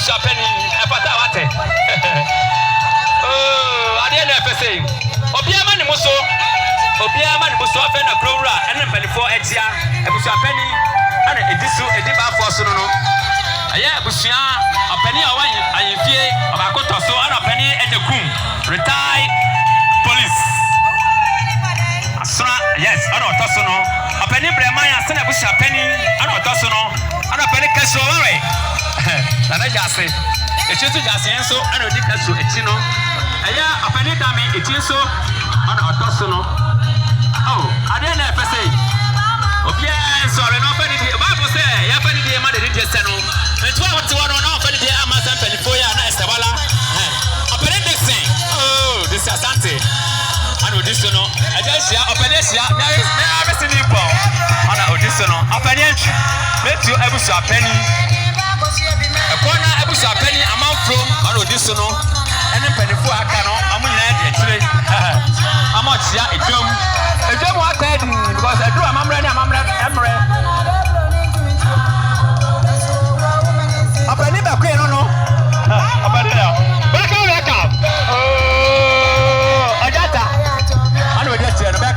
abusua pani efata wate oh ade na efese obia ma ne mo so afa na krowura ene mpanifo etia abusua pani ana edisu ediba afo so no aya abusua apani awan ayefie abakoto so ana apani ejekum retired police asra yes ana otoso no apani brema ya se na abusua pani ana otoso no ana apani kaso wawe na jase echisu jase enso ana odi kaso echi no aya apani dame echi enso ana otoso no oh ade na efese obia sorry no apani di bible say ya apani di ma de di se no nti wa wote wono na apani di amasa penifo ya na estebala apani dixon oh this is asante ana odi so no aja sia apani sia na abesi ni po ana odi so no apani entry metu abusu apani ekona abusu apani amount from ana odi so no ene penifo aka no amunyina de kire amachia edom aka di because edro amamre ni amamre emre